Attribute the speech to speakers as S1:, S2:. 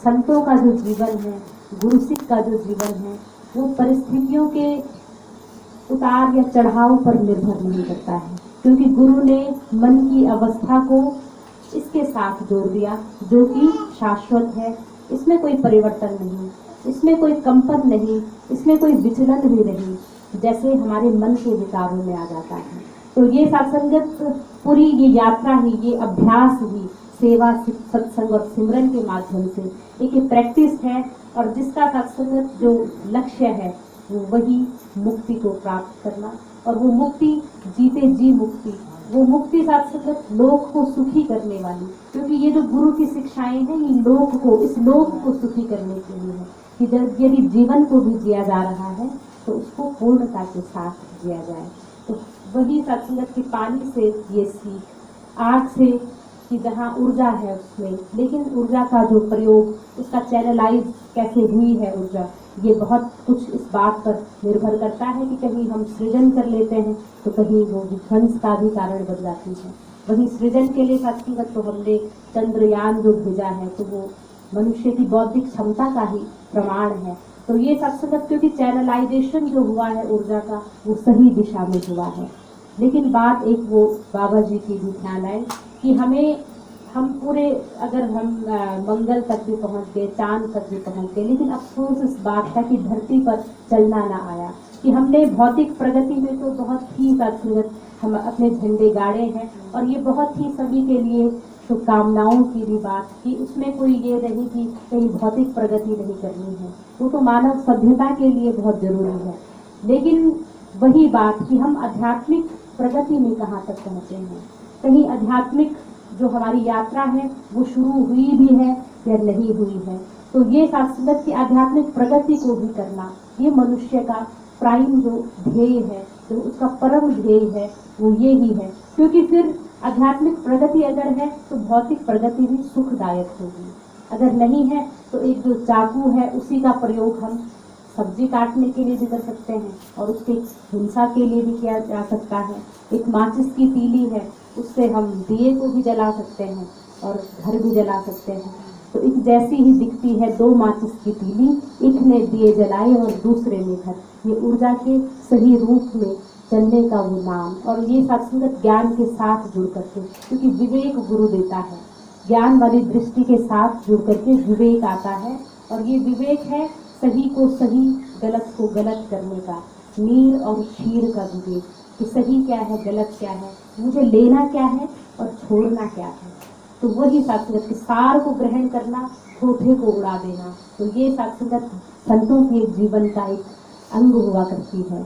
S1: संतों का जो जीवन है, गुरु सिख का जो जीवन है, वो परिस्थितियों के उतार या चढ़ाव पर निर्भर नहीं करता है, क्योंकि गुरु ने मन की अवस्था को इसके साथ जोड़ दिया जो कि शाश्वत है। इसमें कोई परिवर्तन नहीं, इसमें कोई कंपन नहीं, इसमें कोई विचलन भी नहीं, जैसे हमारे मन के विकारों में आ जाता है। तो ये सत्संगत पूरी ये यात्रा ही, ये अभ्यास ही सेवा, सत्संग और सिमरन के माध्यम से एक प्रैक्टिस है, और जिसका सत्संगत जो लक्ष्य है वो वही मुक्ति को प्राप्त करना। और वो मुक्ति जीते जी मुक्ति, वो मुक्ति सत्संगत लोक को सुखी करने वाली, क्योंकि ये जो गुरु की शिक्षाएं हैं ये लोक को, इस लोक को सुखी करने के लिए है कि जब यदि जीवन को भी जिया जा रहा है तो उसको पूर्णता के साथ जिया जाए। तो वही सत्संगत के पानी से ये सीख, आग से कि जहाँ ऊर्जा है उसमें, लेकिन ऊर्जा का जो प्रयोग, उसका चैनलाइज कैसे हुई है ऊर्जा, ये बहुत कुछ इस बात पर निर्भर करता है कि कहीं हम सृजन कर लेते हैं तो कहीं वो विध्वंस का भी कारण बन जाती है। वही सृजन के लिए सत्संगत तो हमने चंद्रयान जो भेजा है तो वो मनुष्य की बौद्धिक क्षमता का ही प्रमाण है। तो ये सत्संगत क्योंकि चैनलाइजेशन जो हुआ है ऊर्जा का वो सही दिशा में हुआ है। लेकिन बात एक वो बाबा जी की भी ध्यान आए कि हम पूरे, अगर हम मंगल तक भी पहुंच गए, चांद तक भी पहुंच गए, लेकिन अफसोस इस बात का कि धरती पर चलना ना आया, कि हमने भौतिक प्रगति में तो बहुत ही सत्संगत हम अपने झंडे गाड़े हैं, और ये बहुत ही सभी के लिए शुभकामनाओं की भी बात कि उसमें कोई ये नहीं कि कहीं भौतिक प्रगति नहीं करनी है, वो तो मानव सभ्यता के लिए बहुत जरूरी है। लेकिन वही बात कि हम आध्यात्मिक प्रगति में कहाँ तक पहुंचे हैं, कहीं आध्यात्मिक जो हमारी यात्रा है वो शुरू हुई भी है या नहीं हुई है। तो ये सत्संगत की आध्यात्मिक प्रगति को भी करना, ये मनुष्य का प्राइम जो ध्येय है, जो उसका परम ध्येय है वो ये ही है, क्योंकि फिर आध्यात्मिक प्रगति अगर है तो भौतिक प्रगति भी सुखदायक होगी। अगर नहीं है तो एक जो चाकू है उसी का प्रयोग हम सब्जी काटने के लिए भी कर सकते हैं और उसके हिंसा के लिए भी किया जा सकता है। एक माचिस की तीली है, उससे हम दिए को भी जला सकते हैं और घर भी जला सकते हैं। तो एक जैसी ही दिखती है दो माचिस की तीली, एक ने दिए जलाए और दूसरे ने घर। ये ऊर्जा के सही रूप में चलने का वो नाम, और ये सत्संगत ज्ञान के साथ जुड़ करके, क्योंकि विवेक गुरु देता है, ज्ञान वाली दृष्टि के साथ जुड़ करके विवेक आता है। और ये विवेक है सही को सही, गलत को गलत करने का, नीर और क्षीर का विवेक, कि सही क्या है, गलत क्या है, मुझे लेना क्या है और छोड़ना क्या है। तो वही सत्संगत के सार को ग्रहण करना, थोथे को उड़ा देना। तो ये सत्संगत संतों के जीवन का एक अंग हुआ करती है।